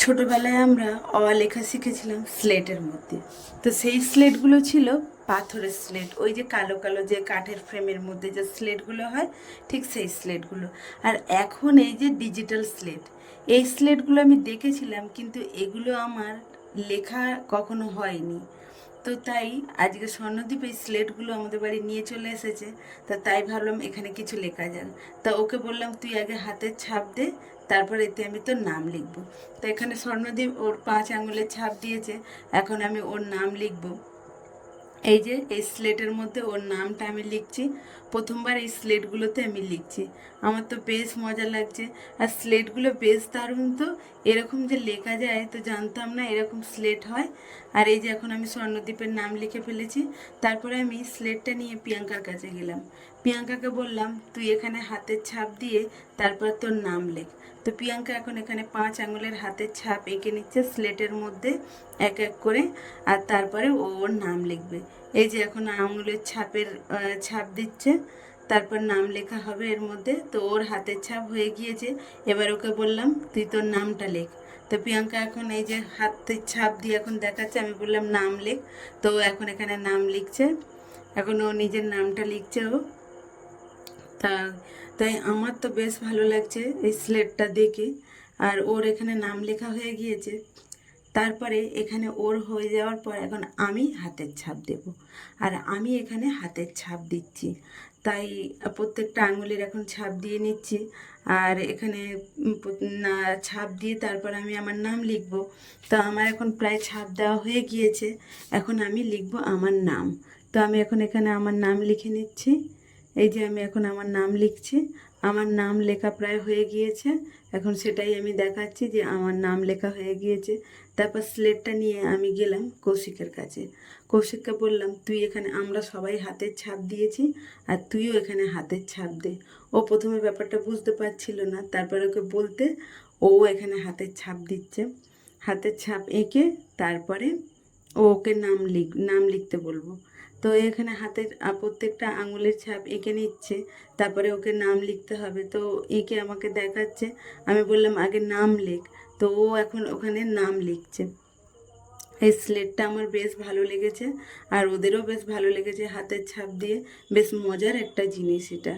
ছোটবেলায় আমরা অ লেখা শিখেছিলাম স্লেটের মধ্যে। তো সেই স্লেটগুলো ছিল পাথরের স্লেট, ওই যে কালো কালো যে কাঠের ফ্রেমের মধ্যে যে স্লেটগুলো হয়, ঠিক সেই স্লেটগুলো। আর এখন এই যে ডিজিটাল স্লেট, এই স্লেটগুলো আমি দেখেছিলাম, কিন্তু এগুলো আমার লেখা কখনো হয়নি। তো তাই আজকে স্বর্ণদ্বীপ এই স্লেটগুলো আমাদের বাড়ি নিয়ে চলে এসেছে। তা তাই ভাবলাম এখানে কিছু লেখা যাক। তা ওকে বললাম তুই আগে হাতের ছাপ দে, তারপর এতে আমি তোর নাম লিখবো। তো এখানে স্বর্ণদ্বীপ ওর 5 আঙুলের ছাপ দিয়েছে, এখন আমি ওর নাম লিখবো। এই যে এই স্লেটের মধ্যে ওর নামটা আমি লিখছি। প্রথমবার এই স্লেটগুলোতে আমি লিখছি, আমার তো বেশ মজা লাগছে। আর স্লেটগুলো বেশ দারুণ, তো এরকম যে লেখা যায় তো জানতাম না এরকম স্লেট হয়। আর এই যে এখন আমি স্বর্ণদ্বীপের নাম লিখে ফেলেছি। তারপরে আমি স্লেটটা নিয়ে প্রিয়াঙ্কার কাছে গেলাম। প্রিয়াঙ্কাকে বললাম তুই এখানে হাতের ছাপ দিয়ে তারপর তোর নাম লেখ। তো প্রিয়াঙ্কা এখন এখানে 5 আঙুলের হাতের ছাপ এঁকে নিচ্ছে স্লেটের মধ্যে এক এক করে। আর তারপরে ও ওর নাম লিখবে। এই যে এখন আঙুলের ছাপের ছাপ দিচ্ছে, তারপর নাম লেখা হবে এর মধ্যে। তো ওর হাতের ছাপ হয়ে গিয়েছে, এবার ওকে বললাম তুই তোর নামটা লেখ। তো প্রিয়াঙ্কা এখন এই যে হাতের ছাপ দিয়ে এখন দেখাচ্ছে, আমি বললাম নাম লেখ। তো ও এখন এখানে নাম লিখছে, এখন ও নিজের নামটা লিখছে ও। তা তাই আমার তো বেশ ভালো লাগছে এই স্লেটটা দেখে। আর ওর এখানে নাম লেখা হয়ে গিয়েছে। তারপরে এখানে ওর হয়ে যাওয়ার পর এখন আমি হাতের ছাপ দেব। আর আমি এখানে হাতের ছাপ দিচ্ছি। তাই প্রত্যেকটা আঙুলের এখন ছাপ দিয়ে নিচ্ছি। আর এখানে ছাপ দিয়ে তারপর আমি আমার নাম লিখব। তো আমার এখন প্রায় ছাপ দেওয়া হয়ে গিয়েছে, এখন আমি লিখব আমার নাম। তো আমি এখন এখানে আমার নাম লিখে নিচ্ছি। এই যে আমি এখন আমার নাম লিখছি। আমার নাম লেখা প্রায় হয়ে গিয়েছে, এখন সেটাই আমি দেখাচ্ছি যে আমার নাম লেখা হয়ে গিয়েছে। তারপর স্লেটটা নিয়ে আমি গেলাম কৌশিকের কাছে। কৌশিককে বললাম তুই এখানে, আমরা সবাই হাতের ছাপ দিয়েছি, আর তুইও এখানে হাতের ছাপ দে। ও প্রথমে ব্যাপারটা বুঝতে পারছিল না, তারপর ওকে বলতে ও এখানে হাতের ছাপ দিচ্ছে। হাতের ছাপ এঁকে তারপরে ওকে নাম লিখতে বলবো। তো এখানে হাতের প্রত্যেকটা আঙুলের ছাপ এঁকে নিচ্ছে, তারপরে ওকে নাম লিখতে হবে। তো এঁকে আমাকে দেখাচ্ছে, আমি বললাম আগে নাম লেখ। তো ও এখন ওখানে নাম লিখছে। এই স্লেটটা আমার বেশ ভালো লেগেছে, আর ওদেরও বেশ ভালো লেগেছে হাতের ছাপ দিয়ে। বেশ মজার একটা জিনিস এটা।